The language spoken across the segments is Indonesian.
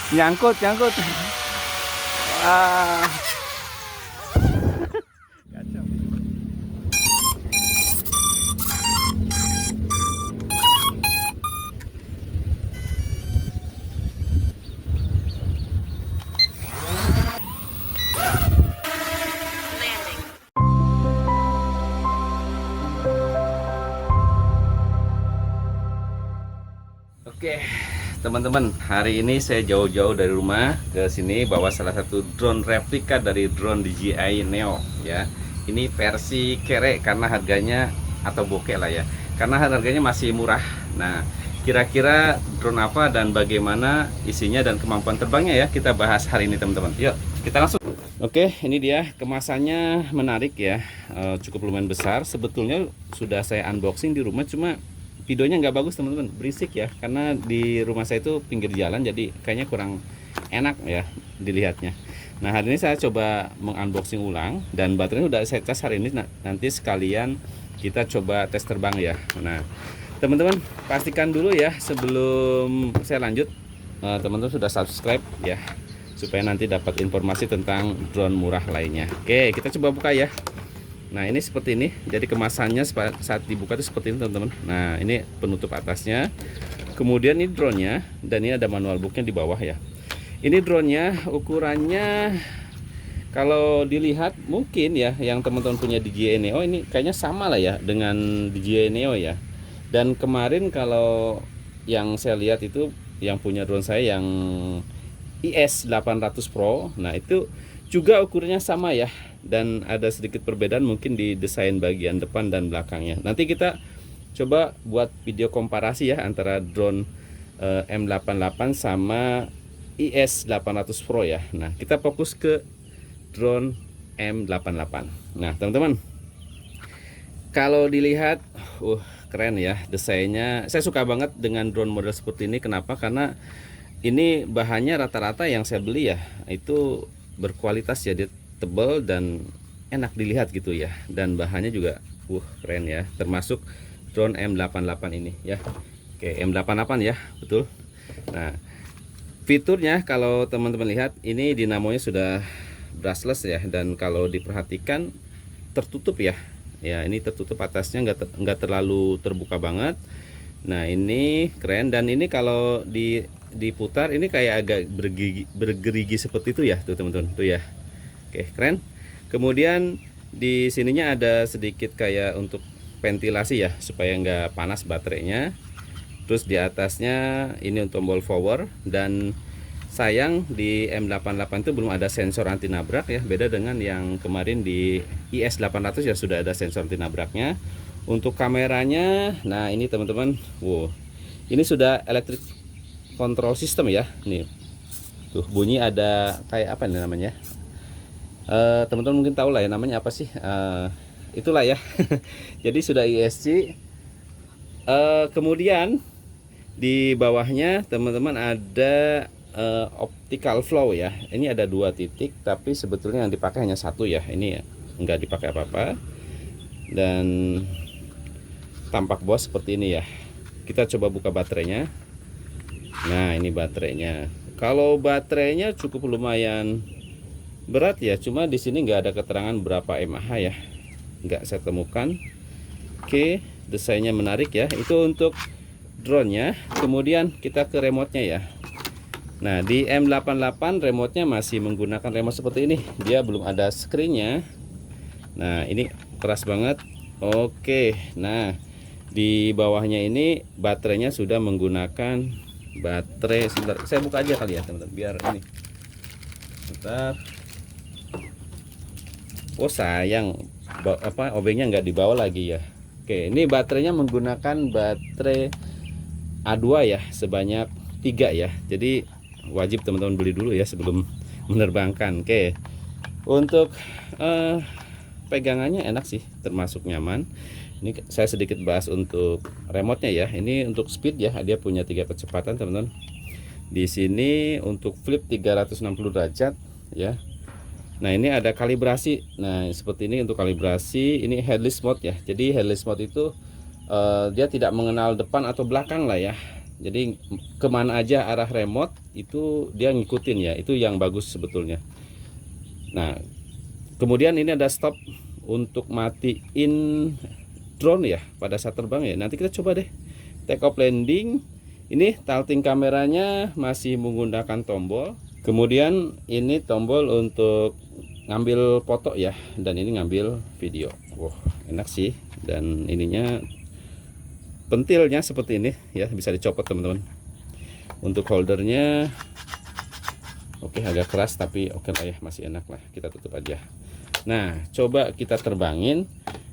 Nyangkut, nyangkut. Ah, kacau. Oke, teman-teman, hari ini saya jauh-jauh dari rumah ke sini bawa salah satu drone replika dari drone DJI Neo ya. Ini versi kere karena harganya atau bokeh lah ya. Karena harganya masih murah. Nah, kira-kira drone apa dan bagaimana isinya dan kemampuan terbangnya ya kita bahas hari ini teman-teman. Yuk, kita langsung. Oke, ini dia kemasannya menarik ya. Cukup lumayan besar. Sebetulnya sudah saya unboxing di rumah cuma videonya nggak bagus teman-teman, berisik ya karena di rumah saya itu pinggir jalan jadi kayaknya kurang enak ya dilihatnya. Nah, hari ini saya coba mengunboxing ulang dan baterainya udah saya cas hari ini. Nanti sekalian kita coba tes terbang ya. Nah, teman-teman pastikan dulu ya sebelum saya lanjut, teman-teman sudah subscribe ya supaya nanti dapat informasi tentang drone murah lainnya. Oke, kita coba buka ya. Nah, ini seperti ini. Jadi kemasannya saat dibuka itu seperti ini teman-teman. Nah, ini penutup atasnya. Kemudian ini drone-nya dan ini ada manual booknya di bawah ya. Ini drone-nya ukurannya kalau dilihat mungkin ya yang teman-teman punya DJI Neo ini kayaknya sama lah ya dengan DJI Neo ya. Dan kemarin kalau yang saya lihat itu yang punya drone saya yang IS 800 Pro. Nah, itu juga ukurannya sama ya, dan ada sedikit perbedaan mungkin di desain bagian depan dan belakangnya. Nanti kita coba buat video komparasi ya antara drone M88 sama IS 800 Pro ya. Nah, kita fokus ke drone M88. Nah, teman-teman, kalau dilihat keren ya desainnya. Saya suka banget dengan drone model seperti ini. Kenapa? Karena ini bahannya rata-rata yang saya beli ya itu berkualitas ya, dia tebal dan enak dilihat gitu ya, dan bahannya juga keren ya, termasuk drone M88 ini ya. Oke, M88 ya, betul. Nah, fiturnya kalau teman-teman lihat ini dinamonya sudah brushless ya, dan kalau diperhatikan tertutup ya. Ya, ini tertutup atasnya, nggak terlalu terbuka banget. Nah, ini keren, dan ini kalau diputar ini kayak agak bergerigi seperti itu ya tuh teman-teman tuh ya. Oke, keren. Kemudian di sininya ada sedikit kayak untuk ventilasi ya supaya nggak panas baterainya. Terus di atasnya ini untuk tombol power, dan sayang di M88 itu belum ada sensor anti nabrak ya, beda dengan yang kemarin di IS 800 ya sudah ada sensor anti nabraknya. Untuk kameranya, nah ini teman-teman, ini sudah electric control system ya. Nih tuh bunyi ada kayak apa nih namanya, teman-teman mungkin tahu lah ya namanya apa sih, itulah ya. Jadi sudah ESC. Kemudian di bawahnya teman-teman ada optical flow ya. Ini ada 2 titik tapi sebetulnya yang dipakai hanya 1 ya. Ini enggak dipakai apa-apa dan tampak bos seperti ini ya. Kita coba buka baterainya. Nah, ini baterainya. Kalau baterainya cukup lumayan berat ya, cuma di sini nggak ada keterangan berapa mAh ya, nggak saya temukan. Oke, desainnya menarik ya. Itu untuk drone-nya. Kemudian kita ke remote-nya ya. Nah, di M88 remote-nya masih menggunakan remote seperti ini. Dia belum ada screen-nya. Nah, ini keras banget. Oke, nah di bawahnya ini baterainya sudah menggunakan baterai. Sebentar, saya buka aja kali ya teman-teman biar ini. Bentar. Oh sayang, obengnya nggak dibawa lagi ya. Oke, ini baterainya menggunakan baterai A2 ya, sebanyak 3 ya. Jadi wajib teman-teman beli dulu ya sebelum menerbangkan. Oke, untuk pegangannya enak sih, termasuk nyaman. Ini saya sedikit bahas untuk remote-nya ya. Ini untuk speed ya, dia punya 3 kecepatan teman-teman. Di sini untuk flip 360 derajat ya. Nah, ini ada kalibrasi. Nah, seperti ini untuk kalibrasi. Ini headless mode ya. Jadi headless mode itu Dia tidak mengenal depan atau belakang lah ya. Jadi kemana aja arah remote itu dia ngikutin ya. Itu yang bagus sebetulnya. Nah, kemudian ini ada stop untuk matiin drone ya pada saat terbang ya. Nanti kita coba deh take off landing. Ini tilting kameranya masih menggunakan tombol. Kemudian ini tombol untuk ngambil foto ya, dan ini ngambil video. Wow, enak sih. Dan ininya pentilnya seperti ini ya, bisa dicopot teman-teman. Untuk holdernya oke, agak keras tapi oke lah ya, masih enak lah, kita tutup aja. Nah, coba kita terbangin.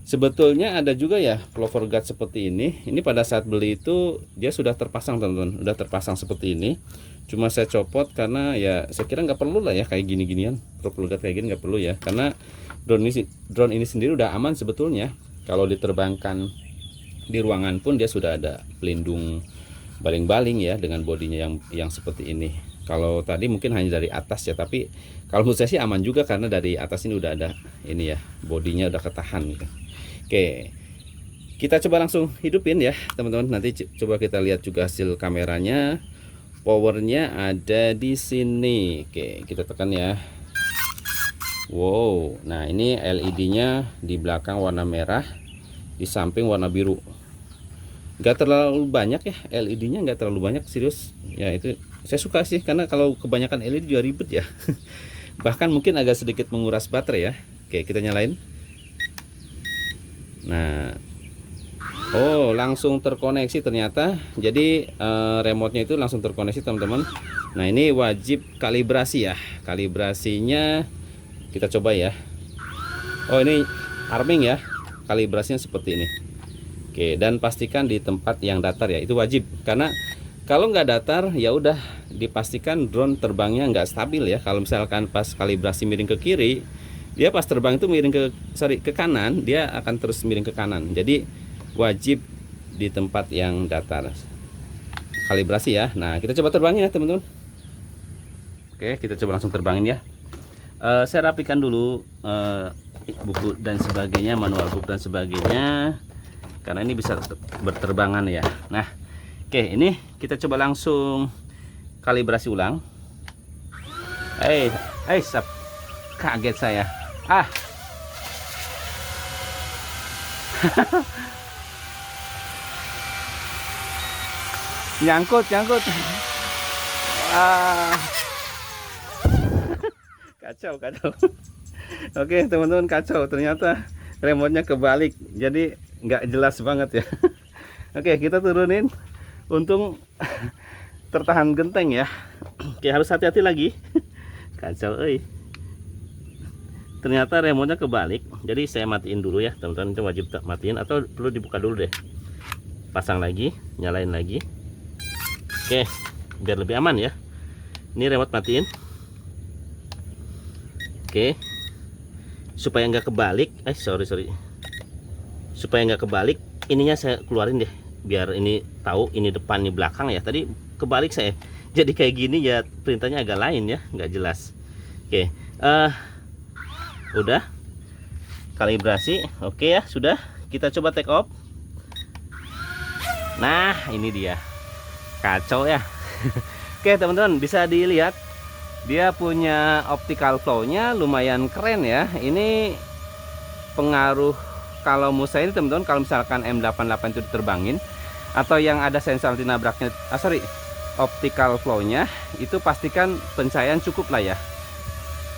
Sebetulnya ada juga ya plover guard seperti ini. Ini pada saat beli itu dia sudah terpasang teman-teman, udah terpasang seperti ini. Cuma saya copot karena ya saya kira nggak perlu lah ya kayak gini-ginian. Plover guard kayak gini nggak perlu ya, karena drone ini sendiri udah aman sebetulnya. Kalau diterbangkan di ruangan pun dia sudah ada pelindung baling-baling ya, dengan bodinya yang seperti ini. Kalau tadi mungkin hanya dari atas ya, tapi kalau menurut saya sih aman juga karena dari atas ini udah ada ini ya, bodinya udah ketahan gitu. Oke, kita coba langsung hidupin ya teman-teman. Nanti coba kita lihat juga hasil kameranya. Powernya ada di sini. Oke, kita tekan ya. Wow, nah ini LED-nya di belakang warna merah, di samping warna biru. Gak terlalu banyak ya LED-nya, nggak terlalu banyak, serius ya. Itu saya suka sih, karena kalau kebanyakan LED juga ribet ya. Bahkan mungkin agak sedikit menguras baterai ya. Oke, kita nyalain. Nah, oh langsung terkoneksi ternyata. Jadi remote-nya itu langsung terkoneksi teman-teman. Nah, ini wajib kalibrasi ya. Kalibrasinya kita coba ya. Oh, ini arming ya. Kalibrasinya seperti ini. Oke, dan pastikan di tempat yang datar ya, itu wajib. Karena kalau nggak datar ya udah dipastikan drone terbangnya nggak stabil ya. Kalau misalkan pas kalibrasi miring ke kiri, dia pas terbang itu miring ke kanan, dia akan terus miring ke kanan. Jadi wajib di tempat yang datar. Kalibrasi ya. Nah, kita coba terbangin ya teman-teman. Oke, kita coba langsung terbangin ya. Saya rapikan dulu buku dan sebagainya, manual book dan sebagainya, karena ini bisa berterbangan ya. Nah, oke, ini kita coba langsung kalibrasi ulang. Kaget saya. nyangkut. Kacau. Oke teman-teman, kacau. Ternyata remote-nya kebalik, jadi nggak jelas banget ya. Oke, kita turunin. Untung tertahan genteng ya. Oke, harus hati-hati lagi. Kacau, ternyata remote-nya kebalik. Jadi saya matiin dulu ya teman-teman. Itu wajib matiin, atau perlu dibuka dulu deh. Pasang lagi, nyalain lagi. Oke, biar lebih aman ya. Ini remote matiin. Oke, supaya nggak kebalik, supaya nggak kebalik, ininya saya keluarin deh, biar ini tahu ini depan ini belakang ya. Tadi kebalik saya, jadi kayak gini ya, perintahnya agak lain ya, nggak jelas. Oke, udah kalibrasi, oke ya, sudah. Kita coba take off. Nah, ini dia, kacau ya. Oke teman-teman, bisa dilihat dia punya optical flow-nya lumayan keren ya. Ini pengaruh kalau Musa ini teman-teman, kalau misalkan M88 itu diterbangin atau yang ada sensor anti nabraknya, optical flow-nya itu pastikan pencahayaan cukup lah ya.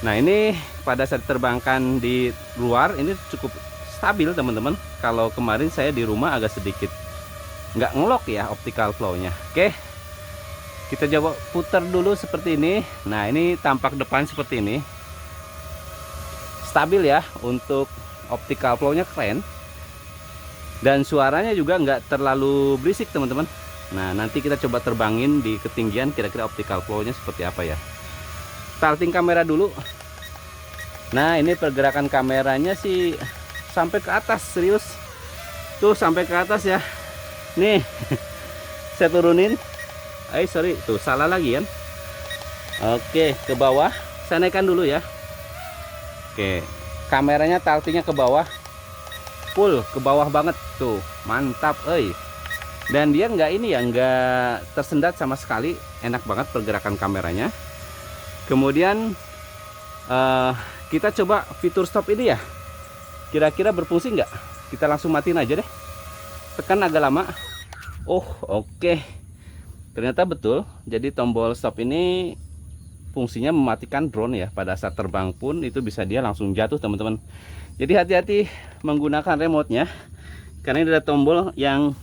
Nah, ini pada saat diterbangkan di luar ini cukup stabil teman-teman. Kalau kemarin saya di rumah agak sedikit nggak ngelok ya optical flow-nya. Oke, kita coba putar dulu seperti ini. Nah, ini tampak depan seperti ini, stabil ya. Untuk optical flow-nya keren, dan suaranya juga nggak terlalu berisik teman-teman. Nah, nanti kita coba terbangin di ketinggian, kira-kira optical flow-nya seperti apa ya. Starting kamera dulu. Nah, ini pergerakan kameranya sih sampai ke atas, serius. Tuh sampai ke atas ya. Nih, saya turunin. Tuh salah lagi kan. Oke, ke bawah. Saya naikkan dulu ya. Oke, kameranya tiltingnya ke bawah. full ke bawah banget tuh, mantap, dan dia nggak ini ya, nggak tersendat sama sekali, enak banget pergerakan kameranya. Kemudian kita coba fitur stop ini ya, kira-kira berfungsi nggak? Kita langsung matiin aja deh, tekan agak lama. Oke. Ternyata betul, jadi tombol stop ini fungsinya mematikan drone ya. Pada saat terbang pun itu bisa dia langsung jatuh teman-teman. Jadi hati-hati menggunakan remote-nya, karena ini ada tombol yang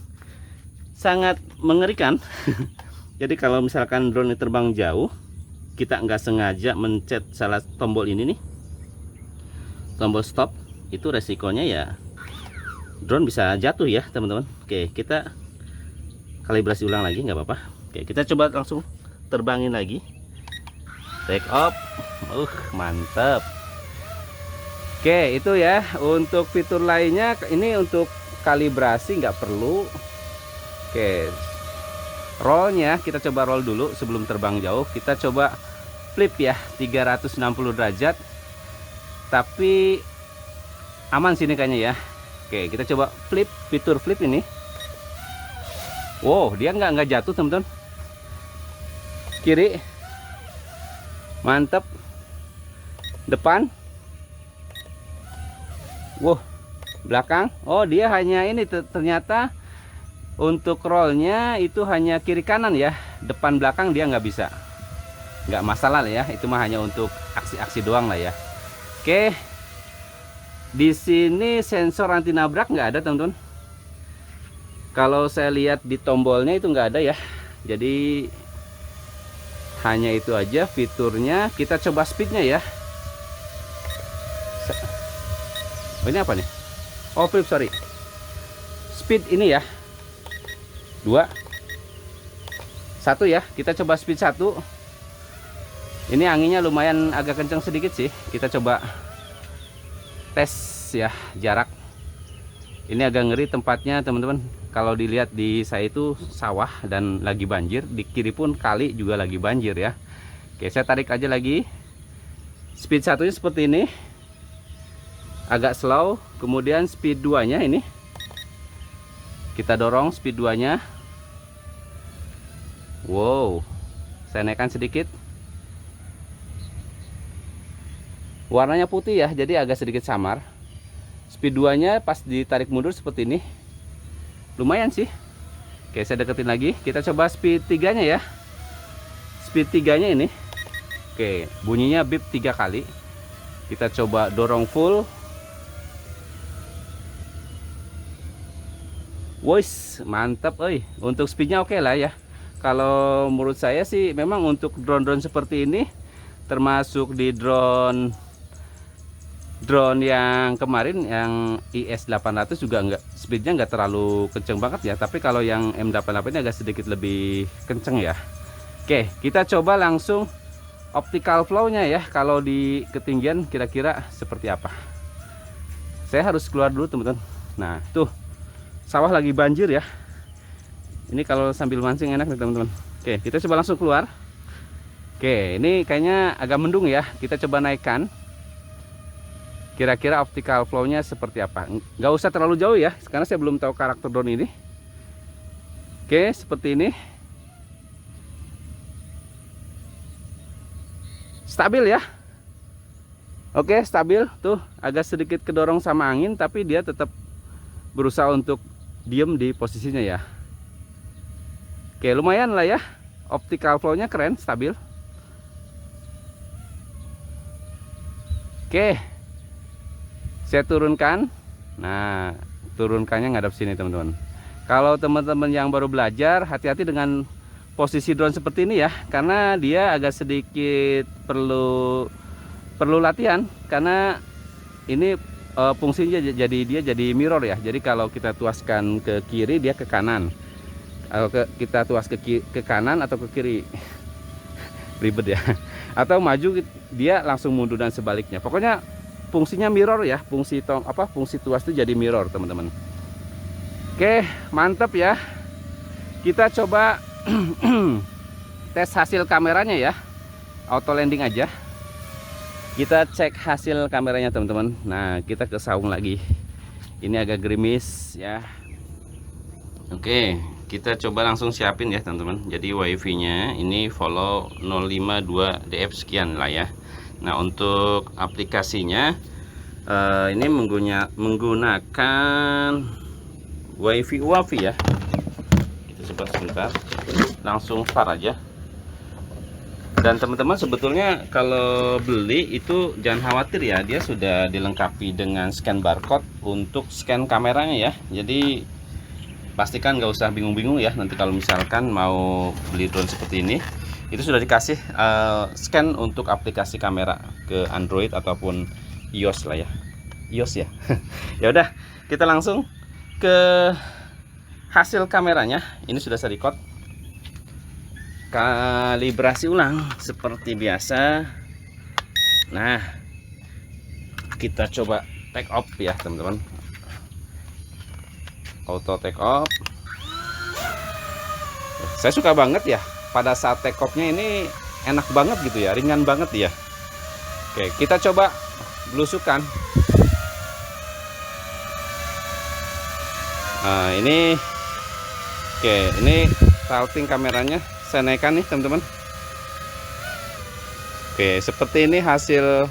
sangat mengerikan. Jadi kalau misalkan drone ini terbang jauh, kita nggak sengaja mencet salah tombol ini nih, tombol stop, itu resikonya ya drone bisa jatuh ya teman-teman. Oke, kita kalibrasi ulang lagi, nggak apa-apa. Oke, kita coba langsung terbangin lagi, take off. Mantap. Oke, itu ya untuk fitur lainnya. Ini untuk kalibrasi nggak perlu. Oke, rollnya kita coba roll dulu sebelum terbang jauh. Kita coba flip ya, 360 derajat, tapi aman sini kayaknya ya. Oke, kita coba flip, fitur flip ini. Wow, dia nggak jatuh teman-teman. Kiri, mantap. Depan, wow. Belakang, dia hanya ini ternyata untuk rollnya itu hanya kiri kanan ya, depan belakang dia nggak bisa, nggak masalah lah ya, itu mah hanya untuk aksi-aksi doang lah ya. Oke, di sini sensor anti nabrak nggak ada teman-teman. Kalau saya lihat di tombolnya itu nggak ada ya, jadi hanya itu aja fiturnya. Kita coba speednya ya. Ini apa nih? Flip, sorry. Speed ini ya, 2 1 ya. Kita coba speed 1. Ini anginnya lumayan agak kencang sedikit sih. Kita coba tes ya jarak. Ini agak ngeri tempatnya teman-teman. Kalau dilihat di saya itu sawah dan lagi banjir, di kiri pun kali juga lagi banjir ya. Oke, saya tarik aja lagi. Speed 1 nya seperti ini, agak slow. Kemudian speed 2 nya ini kita dorong speed 2 nya. Wow, saya naikkan sedikit. Warnanya putih ya, jadi agak sedikit samar. Speed 2 nya pas ditarik mundur seperti ini, lumayan sih. Oke, saya deketin lagi. Kita coba speed 3 nya ya. Speed 3 nya ini. Oke, bunyinya beep 3 kali. Kita coba dorong full. Woi, mantap. Untuk speednya oke lah ya. Kalau menurut saya sih memang untuk drone-drone seperti ini, termasuk di drone yang kemarin yang IS800 juga speednya nggak terlalu kenceng banget ya. Tapi kalau yang M88 ini agak sedikit lebih kenceng ya. Oke, kita coba langsung optical flow-nya ya. Kalau di ketinggian kira-kira seperti apa. Saya harus keluar dulu teman-teman. Nah tuh, sawah lagi banjir ya. Ini kalau sambil mancing enak nih teman-teman. Oke, kita coba langsung keluar. Oke, ini kayaknya agak mendung ya. Kita coba naikkan. Kira-kira optical flow-nya seperti apa. Nggak usah terlalu jauh ya, karena saya belum tahu karakter drone ini. Oke, seperti ini. Stabil ya. Oke, stabil. Tuh, agak sedikit kedorong sama angin, tapi dia tetap berusaha untuk diem di posisinya ya. Oke, lumayan lah ya. Optical flow-nya keren, stabil. Oke, saya turunkan. Nah, turunkannya ngadap sini teman-teman. Kalau teman-teman yang baru belajar, hati-hati dengan posisi drone seperti ini ya, karena dia agak sedikit perlu latihan. Karena ini fungsinya jadi mirror ya. Jadi kalau kita tuaskan ke kiri, dia ke kanan. Kalau kita tuas ke kanan atau ke kiri, ribet ya. Atau maju, dia langsung mundur dan sebaliknya. Pokoknya fungsinya mirror ya. Fungsi tuas itu jadi mirror teman-teman. Oke, mantap ya. Kita coba tes hasil kameranya ya. Auto landing aja. Kita cek hasil kameranya teman-teman. Nah, kita ke saung lagi. Ini agak gerimis ya. Oke, kita coba langsung siapin ya teman-teman. Jadi wifi nya ini follow 052 DF sekian lah ya. Nah untuk aplikasinya ini menggunakan wifi UAVI ya. Kita coba sebentar, langsung far aja. Dan teman-teman sebetulnya kalau beli itu jangan khawatir ya, dia sudah dilengkapi dengan scan barcode untuk scan kameranya ya. Jadi pastikan nggak usah bingung-bingung ya, nanti kalau misalkan mau beli drone seperti ini, itu sudah dikasih scan untuk aplikasi kamera ke Android ataupun iOS lah ya, iOS ya. Ya udah, kita langsung ke hasil kameranya. Ini sudah saya record, kalibrasi ulang seperti biasa. Nah kita coba take off ya teman-teman, auto take off. Saya suka banget ya pada saat take off-nya, ini enak banget gitu ya, ringan banget ya. Oke, kita coba belusukan. Nah ini, oke, ini salting kameranya saya naikkan nih teman-teman. Oke, seperti ini hasil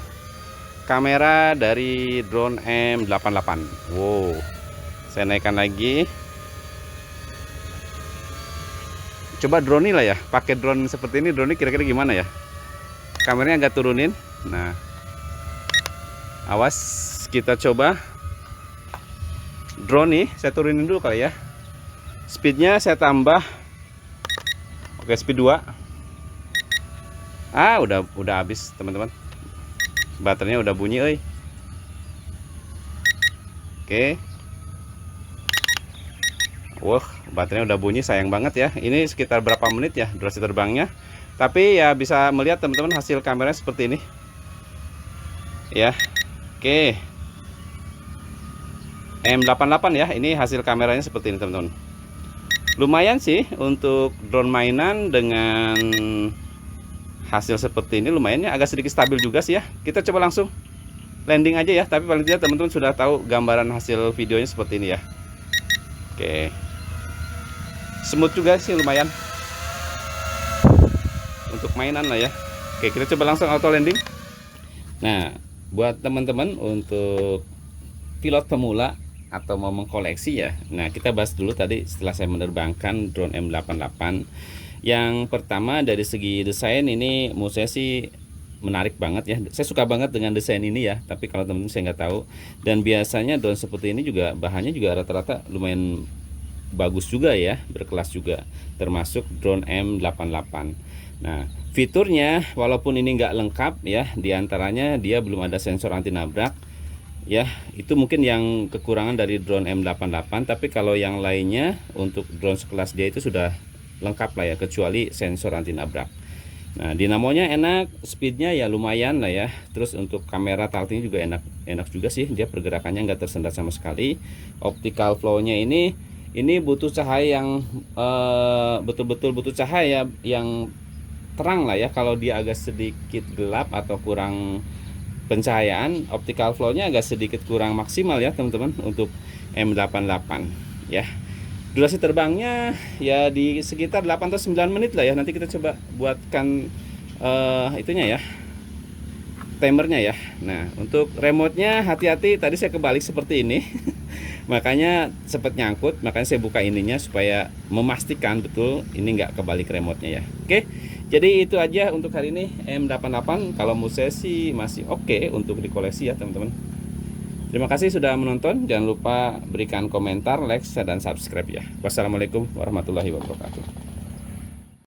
kamera dari drone M88. Wow, saya naikkan lagi. Coba drone ini lah ya, pakai drone seperti ini, drone ini kira-kira gimana ya? Kameranya agak turunin. Nah, awas, kita coba drone nih, saya turunin dulu kali ya. Speednya saya tambah. Oke, speed 2. Udah habis teman-teman. Baterainya udah bunyi euy. Oke. Wah, baterainya udah bunyi, sayang banget ya. Ini sekitar berapa menit ya durasi terbangnya. Tapi ya bisa melihat teman-teman hasil kameranya seperti ini. Ya. Oke. M88 ya, ini hasil kameranya seperti ini teman-teman. Lumayan sih untuk drone mainan dengan hasil seperti ini, lumayan ya, agak sedikit stabil juga sih ya. Kita coba langsung landing aja ya, tapi paling tidak teman-teman sudah tahu gambaran hasil videonya seperti ini ya. Oke, smooth juga sih, lumayan untuk mainan lah ya. Oke, kita coba langsung auto landing. Nah buat teman-teman untuk pilot pemula atau mau mengkoleksi ya, nah kita bahas dulu tadi setelah saya menerbangkan drone M88. Yang pertama dari segi desain, ini menurut saya sih menarik banget ya, saya suka banget dengan desain ini ya. Tapi kalau teman-teman saya nggak tahu, dan biasanya drone seperti ini juga bahannya juga rata-rata lumayan bagus juga ya, berkelas juga, termasuk drone M88. Nah fiturnya walaupun ini nggak lengkap ya, diantaranya dia belum ada sensor anti nabrak ya, itu mungkin yang kekurangan dari drone M88. Tapi kalau yang lainnya untuk drone sekelas dia itu sudah lengkap lah ya, kecuali sensor anti nabrak. Nah dinamonya enak, speednya ya lumayan lah ya. Terus untuk kamera talking juga enak juga sih, dia pergerakannya nggak tersendat sama sekali. Optical flow-nya ini butuh cahaya yang betul-betul butuh cahaya yang terang lah ya. Kalau dia agak sedikit gelap atau kurang pencahayaan, optical flow-nya agak sedikit kurang maksimal ya teman-teman untuk M88 ya. Durasi terbangnya ya di sekitar 8 atau 9 menit lah ya. Nanti kita coba buatkan itunya ya, timernya ya. Nah untuk remote-nya hati-hati, tadi saya kebalik seperti ini. Makanya sempat nyangkut, makanya saya buka ininya supaya memastikan betul ini nggak kebalik remote-nya ya. Oke, jadi itu aja untuk hari ini M88. Kalau menurut saya sih masih oke untuk dikoleksi ya teman-teman. Terima kasih sudah menonton, jangan lupa berikan komentar, like, dan subscribe ya. Wassalamualaikum warahmatullahi wabarakatuh.